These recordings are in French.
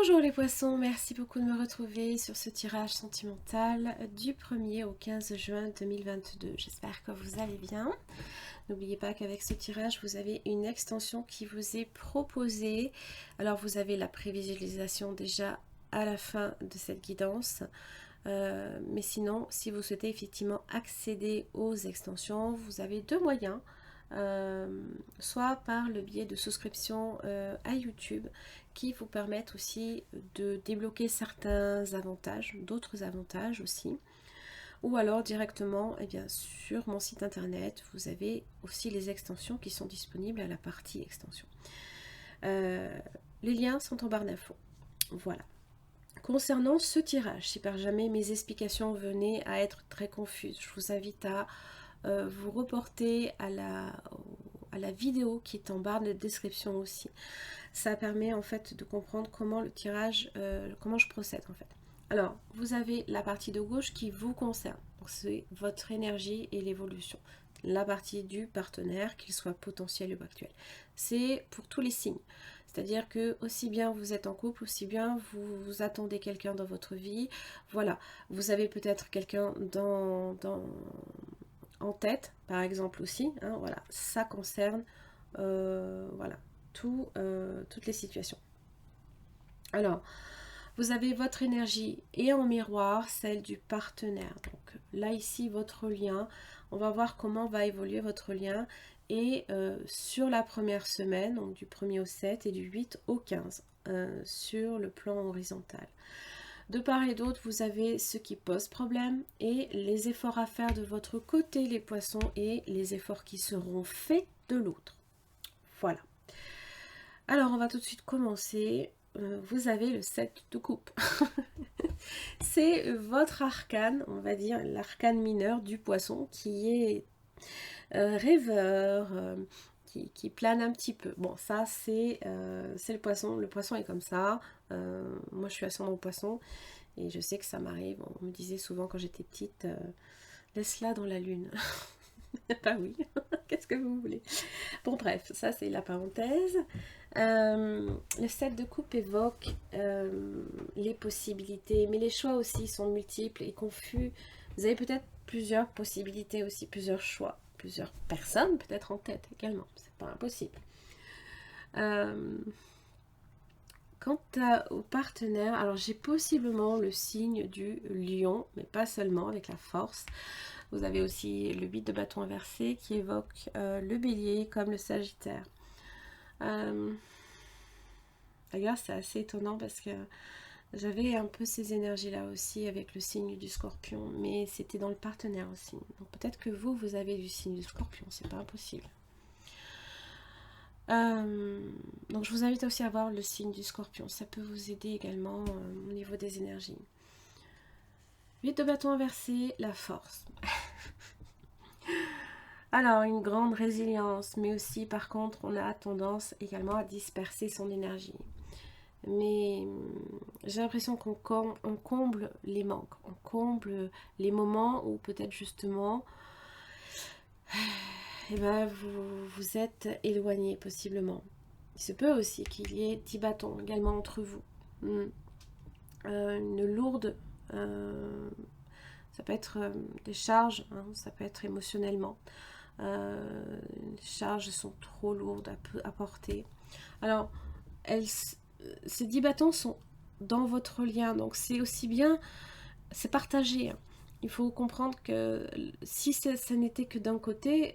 Bonjour les poissons, merci beaucoup de me retrouver sur ce tirage sentimental du 1er au 15 juin 2022. J'espère que vous allez bien. N'oubliez pas qu'avec ce tirage, vous avez une extension qui vous est proposée. Alors vous avez la prévisualisation déjà à la fin de cette guidance. Mais sinon, si vous souhaitez effectivement accéder aux extensions, vous avez deux moyens. Soit par le biais de souscription à YouTube qui vous permettent aussi de débloquer certains avantages, d'autres avantages aussi, ou alors directement sur mon site internet, vous avez aussi les extensions qui sont disponibles à la partie extension. Les liens sont en barre d'infos. Voilà. Concernant ce tirage, si par jamais mes explications venaient à être très confuses, je vous invite à vous reporter à la vidéo qui est en barre de description aussi. Ça permet en fait de comprendre comment le tirage, comment je procède en fait. Alors, vous avez la partie de gauche qui vous concerne. C'est votre énergie et l'évolution. La partie du partenaire, qu'il soit potentiel ou actuel. C'est pour tous les signes. C'est-à-dire que aussi bien vous êtes en couple, aussi bien vous attendez quelqu'un dans votre vie. Voilà, vous avez peut-être quelqu'un en tête, par exemple aussi. Hein, voilà, ça concerne voilà, toutes les situations. Alors, vous avez votre énergie et en miroir celle du partenaire. Donc là ici votre lien, on va voir comment va évoluer votre lien et sur la première semaine, donc du 1er au 7 et du 8 au 15 sur le plan horizontal. De part et d'autre, vous avez ce qui pose problème et les efforts à faire de votre côté, les poissons, et les efforts qui seront faits de l'autre. Voilà. Alors, on va tout de suite commencer. Vous avez le 7 de coupe. C'est votre arcane, on va dire l'arcane mineur du poisson qui est rêveur, qui plane un petit peu. Bon, ça c'est le poisson. Le poisson est comme ça. Moi je suis ascendant au poisson et je sais que ça m'arrive. On me disait souvent quand j'étais petite, laisse-la dans la lune. Bah oui, qu'est-ce que vous voulez. Bon bref, ça c'est la parenthèse. Le 7 de coupe évoque les possibilités, mais les choix aussi sont multiples et confus. Vous avez peut-être plusieurs possibilités aussi, plusieurs choix, plusieurs personnes peut-être en tête également, c'est pas impossible. Quant au partenaire, alors j'ai possiblement le signe du lion, mais pas seulement, avec la force. Vous avez aussi le 8 de bâton inversé qui évoque le bélier comme le sagittaire. D'ailleurs, c'est assez étonnant parce que j'avais un peu ces énergies-là aussi avec le signe du scorpion, mais c'était dans le partenaire aussi. Donc peut-être que vous avez du signe du scorpion, c'est pas impossible. Donc je vous invite aussi à voir le signe du scorpion, ça peut vous aider également au niveau des énergies. 8 de bâton inversé, la force. Alors, une grande résilience, mais aussi par contre, on a tendance également à disperser son énergie. Mais j'ai l'impression qu'on comble les manques, on comble les moments où peut-être justement vous êtes éloigné possiblement. Il se peut aussi qu'il y ait 10 bâtons également entre vous. Une lourde, ça peut être des charges, hein, ça peut être émotionnellement. Les charges sont trop lourdes à porter. Alors, ces 10 bâtons sont dans votre lien, donc c'est aussi bien, c'est partagé. Il faut comprendre que si ça n'était que d'un côté,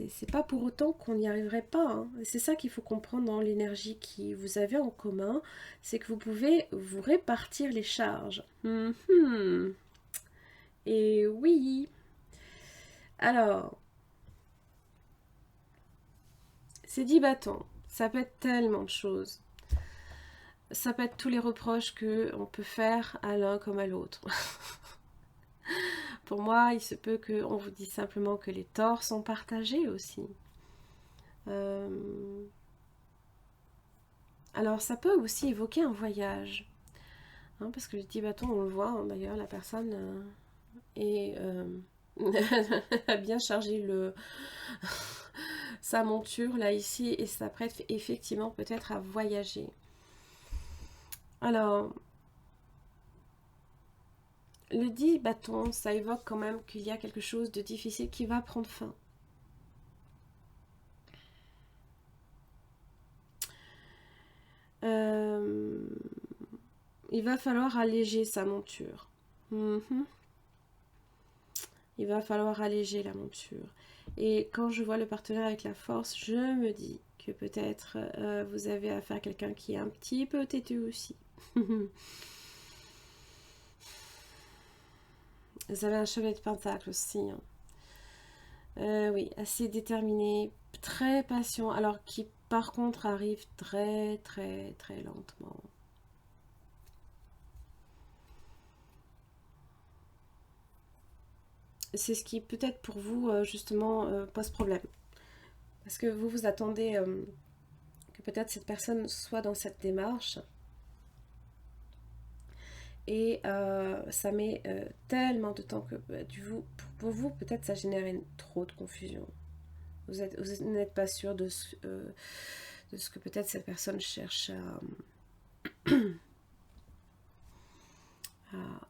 c'est pas pour autant qu'on n'y arriverait pas. Hein. C'est ça qu'il faut comprendre dans l'énergie que vous avez en commun, c'est que vous pouvez vous répartir les charges. Et oui. Alors, ces 10 bâtons, ça peut être tellement de choses. Ça peut être tous les reproches qu'on peut faire à l'un comme à l'autre. Pour moi, il se peut qu'on vous dise simplement que les torts sont partagés aussi. Alors, ça peut aussi évoquer un voyage. Hein, parce que les 10 bâtons, on le voit, hein, d'ailleurs, la personne a bien chargé sa monture, là, ici, et s'apprête effectivement peut-être à voyager. Alors, le 10 bâton, ça évoque quand même qu'il y a quelque chose de difficile qui va prendre fin. Il va falloir alléger sa monture. Il va falloir alléger la monture. Et quand je vois le partenaire avec la force, je me dis que peut-être vous avez affaire à quelqu'un qui est un petit peu têtu aussi. Vous avez un chevalier de pentacle aussi. Hein. Oui, assez déterminé, très patient, alors qui par contre arrive très très très lentement. C'est ce qui peut-être pour vous justement pose problème. Parce que vous vous attendez que peut-être cette personne soit dans cette démarche. Et ça met tellement de temps que pour vous, peut-être ça génère trop de confusion. Vous n'êtes pas sûr de ce que peut-être cette personne cherche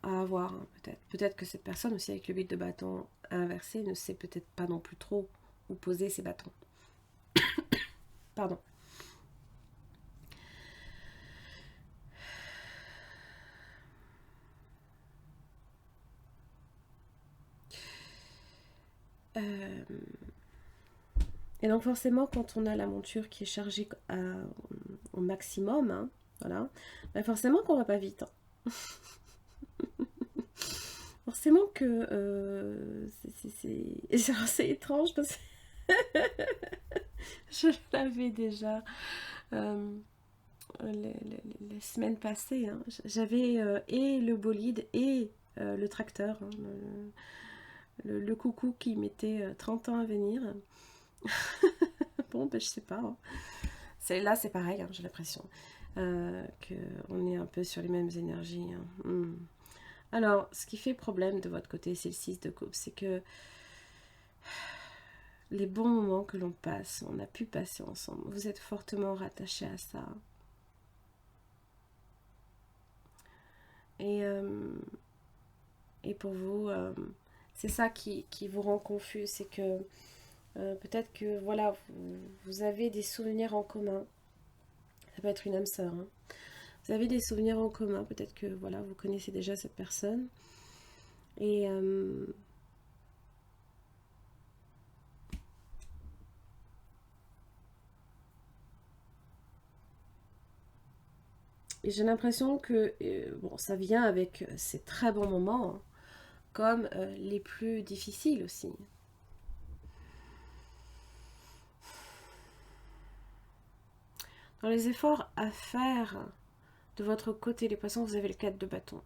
à avoir. Hein, peut-être que cette personne aussi avec le 8 de bâton inversé ne sait peut-être pas non plus trop où poser ses bâtons. Pardon. Et donc forcément, quand on a la monture qui est chargée au maximum, hein, voilà, ben forcément qu'on va pas vite. Hein. Forcément que c'est étrange parce que je l'avais déjà les semaines passées. Hein. J'avais et le bolide et le tracteur, hein, le coucou qui mettait 30 ans à venir. Bon, ben je sais pas. Hein. Là, c'est pareil, hein, j'ai l'impression qu'on est un peu sur les mêmes énergies. Hein. Alors, ce qui fait problème de votre côté, c'est le 6 de coupe. C'est que les bons moments que l'on passe, on a pu passer ensemble. Vous êtes fortement rattachés à ça. Et pour vous, c'est ça qui vous rend confus. C'est que peut-être que voilà, vous avez des souvenirs en commun. Ça peut être une âme sœur. Hein. Vous avez des souvenirs en commun. Peut-être que voilà, vous connaissez déjà cette personne. Et j'ai l'impression que bon, ça vient avec ces très bons moments, hein, comme les plus difficiles aussi. Dans les efforts à faire de votre côté, les poissons, vous avez le 4 de bâton.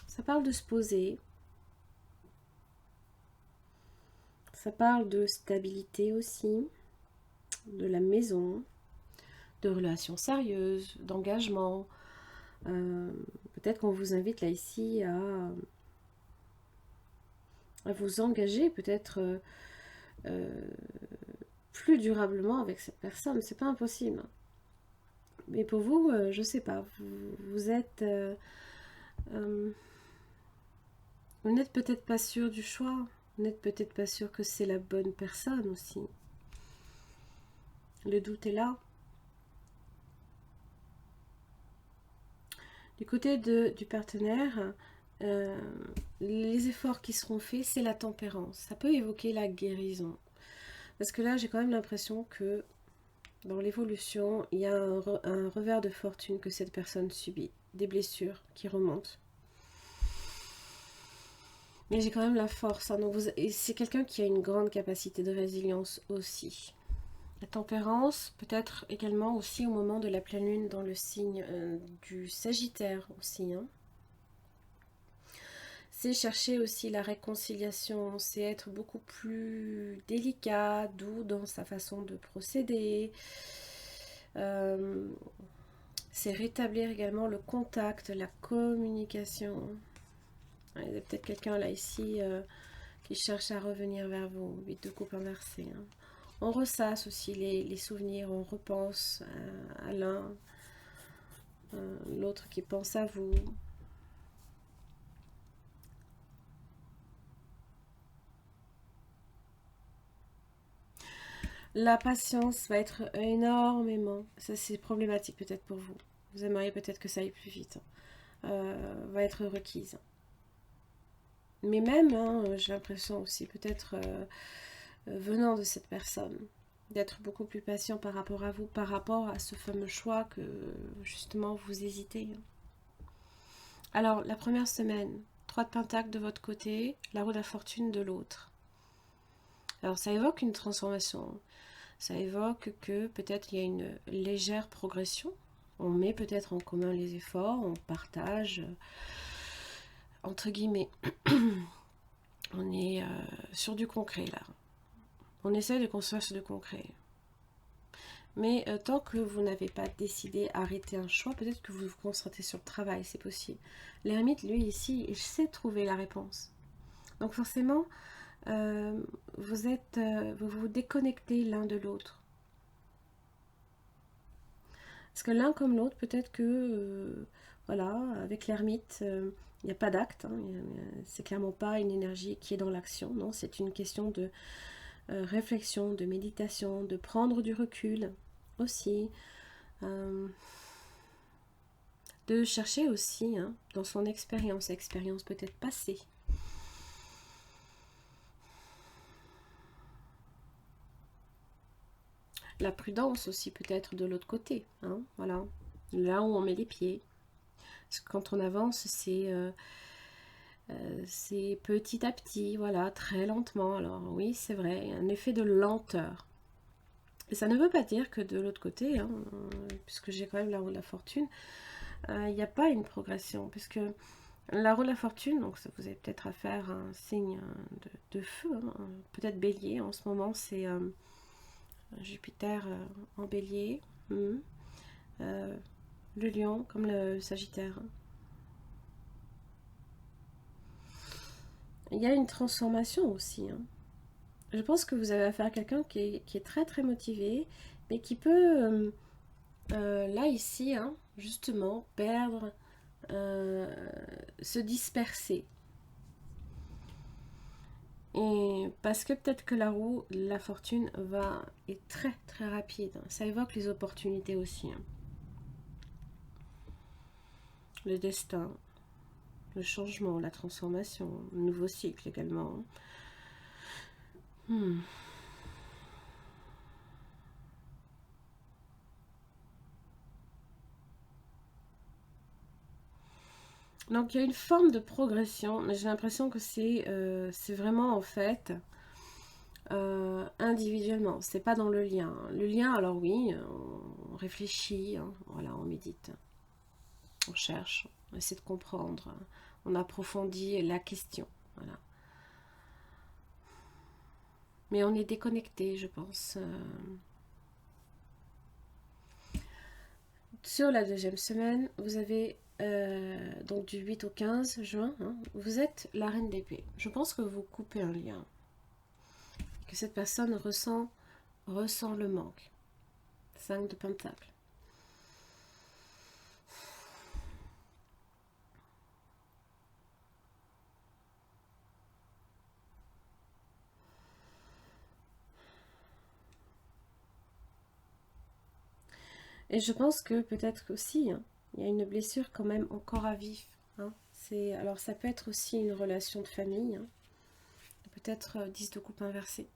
Ça parle de se poser. Ça parle de stabilité aussi, de la maison, de relations sérieuses, d'engagement. Peut-être qu'on vous invite là ici à vous engager peut-être plus durablement avec cette personne. C'est pas impossible. Mais pour vous, je sais pas. Vous êtes... vous n'êtes peut-être pas sûr du choix. Vous n'êtes peut-être pas sûr que c'est la bonne personne aussi. Le doute est là. Du côté du partenaire, les efforts qui seront faits, c'est la tempérance. Ça peut évoquer la guérison. Parce que là, j'ai quand même l'impression que dans l'évolution, il y a un revers de fortune que cette personne subit. Des blessures qui remontent. Mais j'ai quand même la force. Hein, donc c'est quelqu'un qui a une grande capacité de résilience aussi. La tempérance, peut-être également aussi au moment de la pleine lune dans le signe du Sagittaire aussi. Hein. C'est chercher aussi la réconciliation, c'est être beaucoup plus délicat, doux dans sa façon de procéder. C'est rétablir également le contact, la communication. Il y a peut-être quelqu'un là ici qui cherche à revenir vers vous. 8 de coupe inversé. Hein. On ressasse aussi les souvenirs, on repense à l'un, l'autre qui pense à vous. La patience va être énormément, ça c'est problématique peut-être pour vous. Vous aimeriez peut-être que ça aille plus vite. Va être requise. Mais même, hein, j'ai l'impression aussi, peut-être venant de cette personne, d'être beaucoup plus patient par rapport à vous, par rapport à ce fameux choix que justement vous hésitez. Alors, la première semaine, 3 de Pentacle de votre côté, la roue de la fortune de l'autre. Alors, ça évoque une transformation. Ça évoque que peut-être il y a une légère progression. On met peut-être en commun les efforts, on partage, entre guillemets. On est sur du concret là. On essaie de construire sur du concret. Mais tant que vous n'avez pas décidé d'arrêter un choix, peut-être que vous vous concentrez sur le travail, c'est possible. L'ermite, lui, ici, il sait trouver la réponse. Donc forcément, vous vous déconnectez l'un de l'autre. Parce que l'un comme l'autre, peut-être que, voilà, avec l'ermite, il n'y a pas d'acte. Hein, c'est clairement pas une énergie qui est dans l'action. Non, c'est une question de réflexion, de méditation, de prendre du recul aussi. De chercher aussi hein, dans son expérience peut-être passée. La prudence aussi peut-être de l'autre côté, hein, voilà, là où on met les pieds. Parce que quand on avance, c'est petit à petit, voilà, très lentement. Alors oui, c'est vrai, un effet de lenteur. Et ça ne veut pas dire que de l'autre côté, hein, puisque j'ai quand même la roue de la fortune, il n'y a pas une progression, puisque la roue de la fortune, donc ça vous avez peut-être à faire un signe de feu, hein, peut-être bélier, en ce moment c'est Jupiter en bélier, le lion comme le sagittaire. Il y a une transformation aussi. Hein. Je pense que vous avez affaire à quelqu'un qui est très très motivé, mais qui peut, là ici, hein, justement, perdre, se disperser. Et parce que peut-être que la roue, la fortune est très très rapide. Ça évoque les opportunités aussi. Hein. Le destin, le changement, la transformation, le nouveau cycle également. Donc il y a une forme de progression, mais j'ai l'impression que c'est vraiment en fait individuellement, c'est pas dans le lien. Le lien, alors oui, on réfléchit, hein, voilà, on médite, on cherche, on essaie de comprendre, on approfondit la question, voilà. Mais on est déconnecté, je pense. Sur la deuxième semaine, vous avez donc du 8 au 15 juin, hein, vous êtes la reine d'épée. Je pense que vous coupez un lien. Que cette personne ressent le manque. 5 de Pentacle. Et je pense que peut-être aussi, hein, il y a une blessure quand même encore à vivre. Hein. Alors ça peut être aussi une relation de famille. Hein. Peut-être 10 de coupe inversée.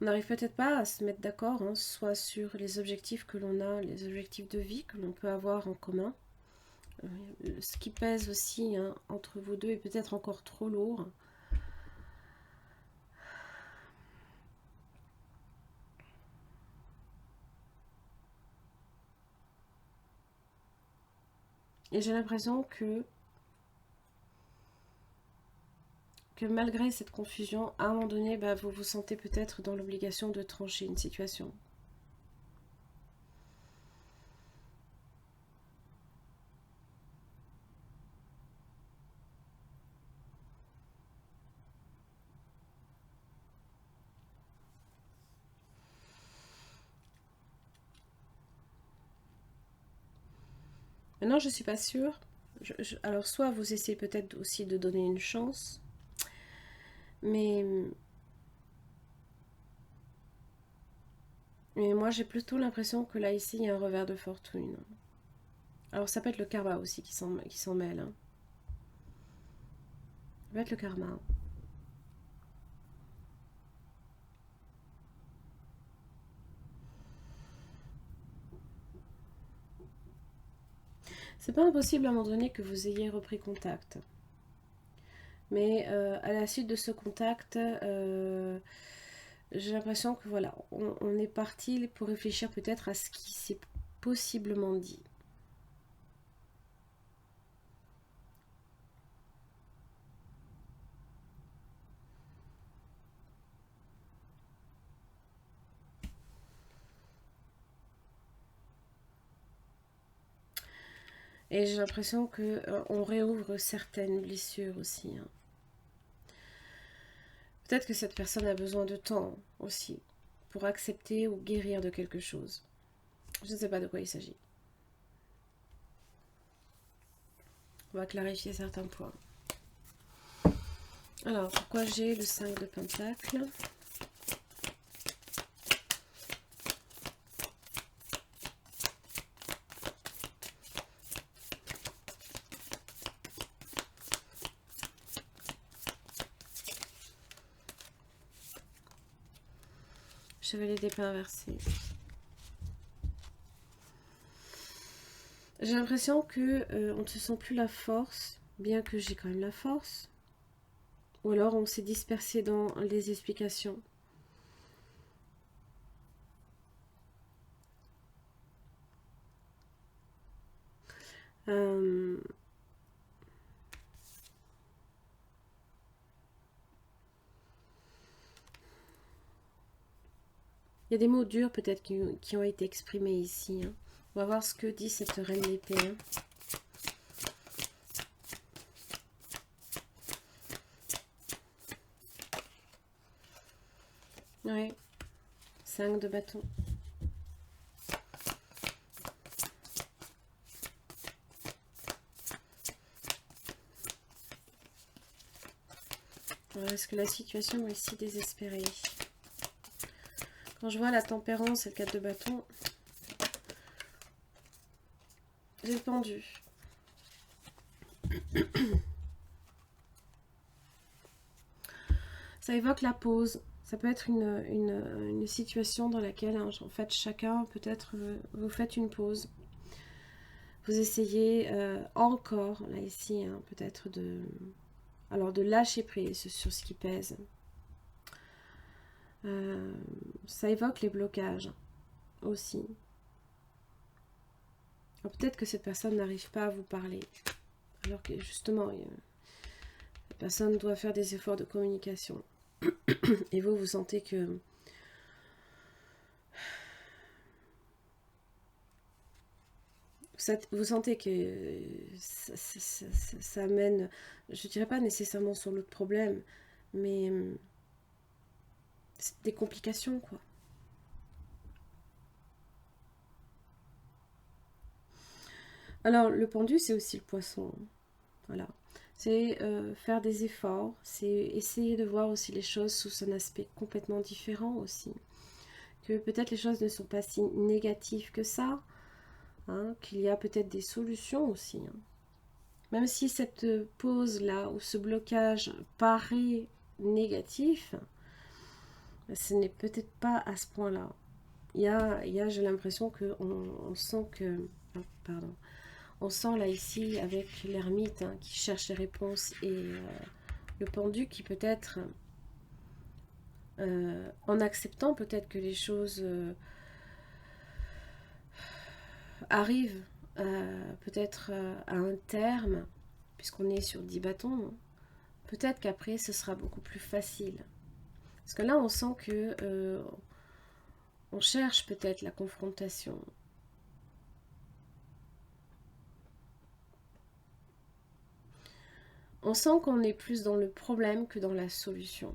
On n'arrive peut-être pas à se mettre d'accord, hein, soit sur les objectifs que l'on a, les objectifs de vie que l'on peut avoir en commun. Ce qui pèse aussi hein, entre vous deux est peut-être encore trop lourd. Et j'ai l'impression que malgré cette confusion, à un moment donné, bah, vous vous sentez peut-être dans l'obligation de trancher une situation. Maintenant, je ne suis pas sûre. Alors, soit vous essayez peut-être aussi de donner une chance, mais moi, j'ai plutôt l'impression que là, ici, il y a un revers de fortune. Alors, ça peut être le karma aussi qui s'en mêle. Hein. Ça peut être le karma. C'est pas impossible à un moment donné que vous ayez repris contact. Mais à la suite de ce contact, j'ai l'impression que voilà, on est parti pour réfléchir peut-être à ce qui s'est possiblement dit. Et j'ai l'impression que on réouvre certaines blessures aussi. Hein. Peut-être que cette personne a besoin de temps aussi pour accepter ou guérir de quelque chose. Je ne sais pas de quoi il s'agit. On va clarifier certains points. Alors, pourquoi j'ai le 5 de Pentacle? Chevalier d'épée inversé. J'ai l'impression que on ne se sent plus la force, bien que j'ai quand même la force. Ou alors on s'est dispersé dans les explications. Il y a des mots durs peut-être qui ont été exprimés ici. Hein. On va voir ce que dit cette reine d'épée. Hein. Ouais. 5 de bâton. Est-ce que la situation est si désespérée? Quand je vois la tempérance et le 4 de bâton, j'ai pendu. Ça évoque la pause. Ça peut être une situation dans laquelle, hein, en fait, chacun, peut-être, vous faites une pause. Vous essayez encore, là, ici, hein, peut-être de lâcher prise sur ce qui pèse. Ça évoque les blocages aussi. Peut-être que cette personne n'arrive pas à vous parler. Alors que, justement, la personne doit faire des efforts de communication. Et vous sentez que vous sentez que ça amène, je dirais pas nécessairement sur l'autre problème, mais c'est des complications, quoi. Alors, le pendu, c'est aussi le poisson. Voilà. C'est faire des efforts, c'est essayer de voir aussi les choses sous un aspect complètement différent aussi. Que peut-être les choses ne sont pas si négatives que ça, hein, qu'il y a peut-être des solutions aussi. Hein. Même si cette pause-là ou ce blocage paraît négatif, ce n'est peut-être pas à ce point-là. J'ai l'impression qu'on sent que... Oh, pardon. On sent là ici avec l'ermite hein, qui cherche les réponses et le pendu qui peut-être, en acceptant peut-être que les choses arrivent peut-être à un terme, puisqu'on est sur 10 bâtons, peut-être qu'après ce sera beaucoup plus facile. Parce que là on sent que on cherche peut-être la confrontation. On sent qu'on est plus dans le problème que dans la solution.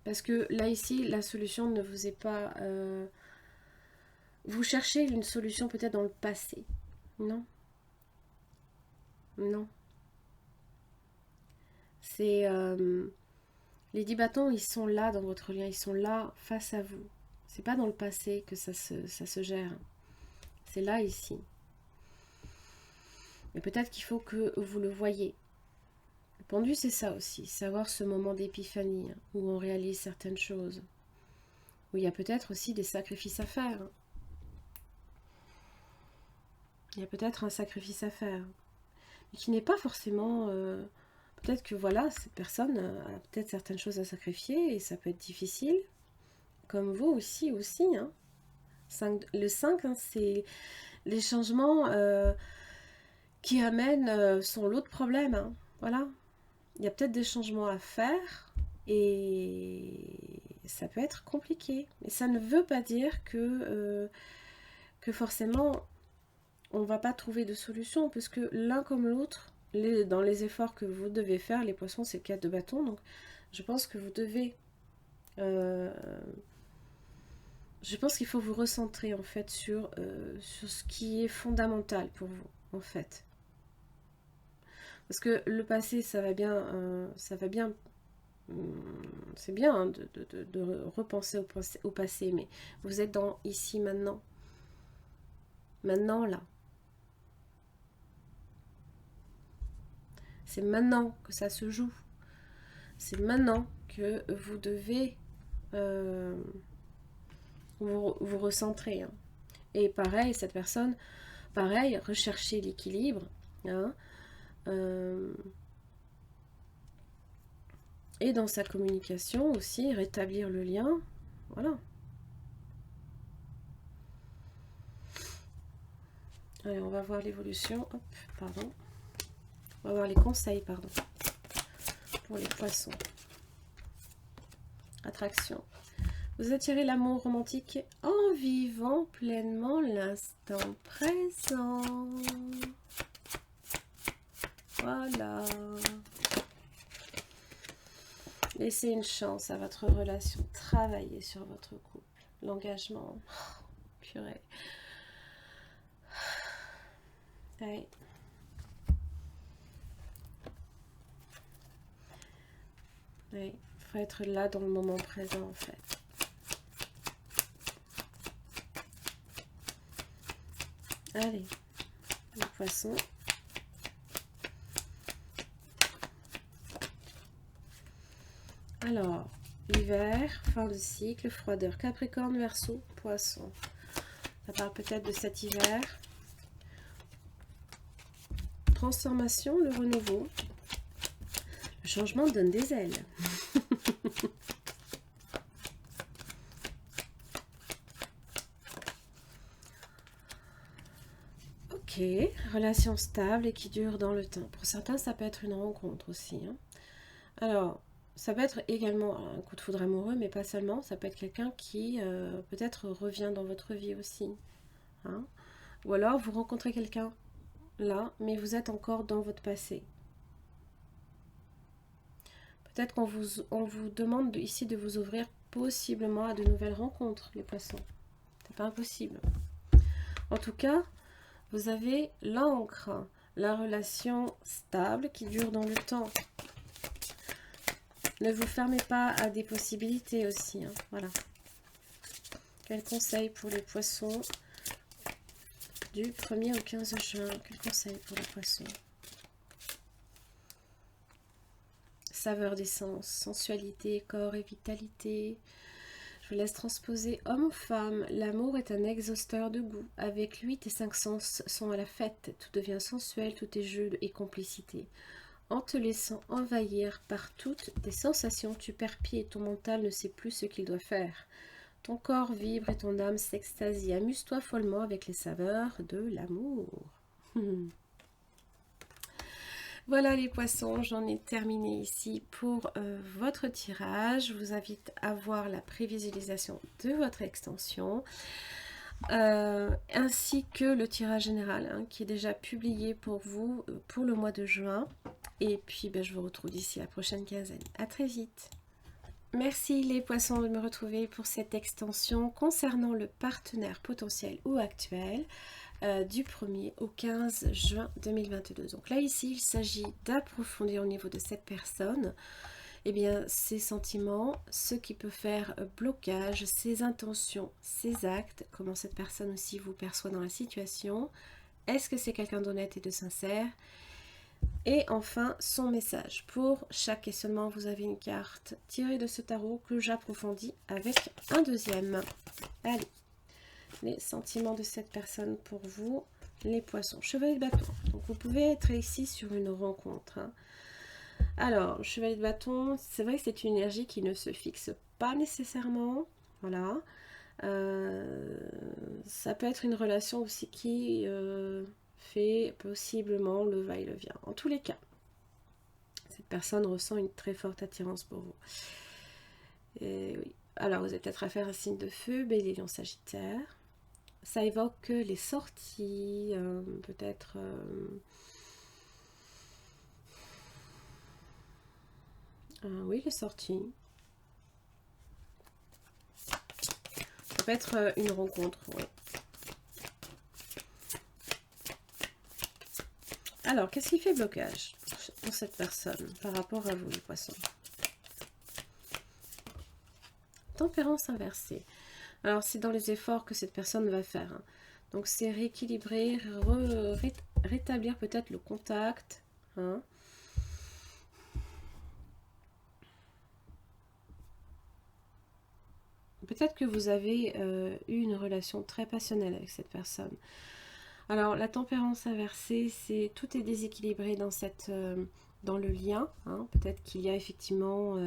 Parce que là ici, la solution ne vous est pas Vous cherchez une solution peut-être dans le passé. Non. Non. C'est... les 10 bâtons, ils sont là dans votre lien. Ils sont là face à vous. C'est pas dans le passé que ça se gère. C'est là, ici. Mais peut-être qu'il faut que vous le voyez. Le pendu, c'est ça aussi. Savoir ce moment d'épiphanie, hein, où on réalise certaines choses. Où il y a peut-être aussi des sacrifices à faire. Il y a peut-être un sacrifice à faire. Mais qui n'est pas forcément... peut-être que voilà, cette personne a peut-être certaines choses à sacrifier et ça peut être difficile. Comme vous aussi. Hein. Le 5, hein, c'est les changements qui amènent son lot de problèmes. Hein. Voilà. Il y a peut-être des changements à faire et ça peut être compliqué. Mais ça ne veut pas dire que forcément on ne va pas trouver de solution, parce que l'un comme l'autre, dans les efforts que vous devez faire, les poissons c'est 4 de bâton, donc je pense que vous devez... je pense qu'il faut vous recentrer en fait sur ce qui est fondamental pour vous, en fait. Parce que le passé, ça va bien, c'est bien hein, de repenser au passé, mais vous êtes dans ici, maintenant. Maintenant, là. C'est maintenant que ça se joue. C'est maintenant que vous devez vous recentrer. Hein. Et pareil, cette personne, pareil, rechercher l'équilibre. Hein, et dans sa communication aussi, rétablir le lien. Voilà. Allez, on va voir l'évolution. Hop, pardon. On va voir les conseils, pardon. Pour les poissons. Attraction. Vous attirez l'amour romantique en vivant pleinement l'instant présent. Voilà. Laissez une chance à votre relation. Travaillez sur votre couple. L'engagement. Oh, purée. Ouais. Oui, il faut être là dans le moment présent en fait. Allez, le poisson. Alors, l'hiver, fin de cycle, froideur, Capricorne, Verseau, Poisson. Ça parle peut-être de cet hiver. Transformation, le renouveau. Le changement donne des ailes. Ok, relation stable et qui dure dans le temps. Pour certains, ça peut être une rencontre aussi. Hein. Alors, ça peut être également un coup de foudre amoureux, mais pas seulement. Ça peut être quelqu'un qui peut-être revient dans votre vie aussi. Hein. Ou alors, vous rencontrez quelqu'un là, mais vous êtes encore dans votre passé. Peut-être qu'on vous demande ici de vous ouvrir possiblement à de nouvelles rencontres, les poissons. C'est pas impossible. En tout cas, vous avez l'ancre, la relation stable qui dure dans le temps. Ne vous fermez pas à des possibilités aussi. Hein. Voilà. Quel conseil pour les poissons du 1er au 15 juin? Quel conseil pour les poissons? Saveur d'essence, sensualité, corps et vitalité. Je vous laisse transposer homme ou femme. L'amour est un exhausteur de goût. Avec lui, tes 5 sens sont à la fête. Tout devient sensuel, tout est jeu et complicité. En te laissant envahir par toutes tes sensations, tu perds pied et ton mental ne sait plus ce qu'il doit faire. Ton corps vibre et ton âme s'extasie. Amuse-toi follement avec les saveurs de l'amour. Voilà les poissons, j'en ai terminé ici pour votre tirage. Je vous invite à voir la prévisualisation de votre extension, ainsi que le tirage général hein, qui est déjà publié pour vous pour le mois de juin. Et puis je vous retrouve d'ici la prochaine quinzaine. À très vite. Merci les poissons de me retrouver pour cette extension concernant le partenaire potentiel ou actuel du 1er au 15 juin 2022. Donc là ici il s'agit d'approfondir au niveau de cette personne ses sentiments, ce qui peut faire blocage, ses intentions, ses actes, comment cette personne aussi vous perçoit dans la situation. Est-ce que c'est quelqu'un d'honnête et de sincère? Et enfin, son message. Pour chaque questionnement, vous avez une carte tirée de ce tarot que j'approfondis avec un deuxième. Allez, les sentiments de cette personne pour vous, les poissons. Chevalier de bâton. Donc vous pouvez être ici sur une rencontre. Alors, le chevalier de bâton, c'est vrai que c'est une énergie qui ne se fixe pas nécessairement. Voilà. Ça peut être une relation aussi qui fait possiblement le va-et-le-vient. En tous les cas, cette personne ressent une très forte attirance pour vous. Et oui. Alors, vous avez peut-être affaire à un signe de feu, Bélier, Lion, Sagittaire. Ça évoque les sorties, peut-être... oui, les sorties. Ça peut être une rencontre, oui. Alors, qu'est-ce qui fait blocage pour cette personne par rapport à vous, les poissons? Tempérance inversée. Alors, c'est dans les efforts que cette personne va faire. Hein. Donc, c'est rééquilibrer, rétablir peut-être le contact. Hein. Peut-être que vous avez eu une relation très passionnelle avec cette personne. Alors, la tempérance inversée, c'est tout est déséquilibré dans dans le lien. Hein. Peut-être qu'il y a effectivement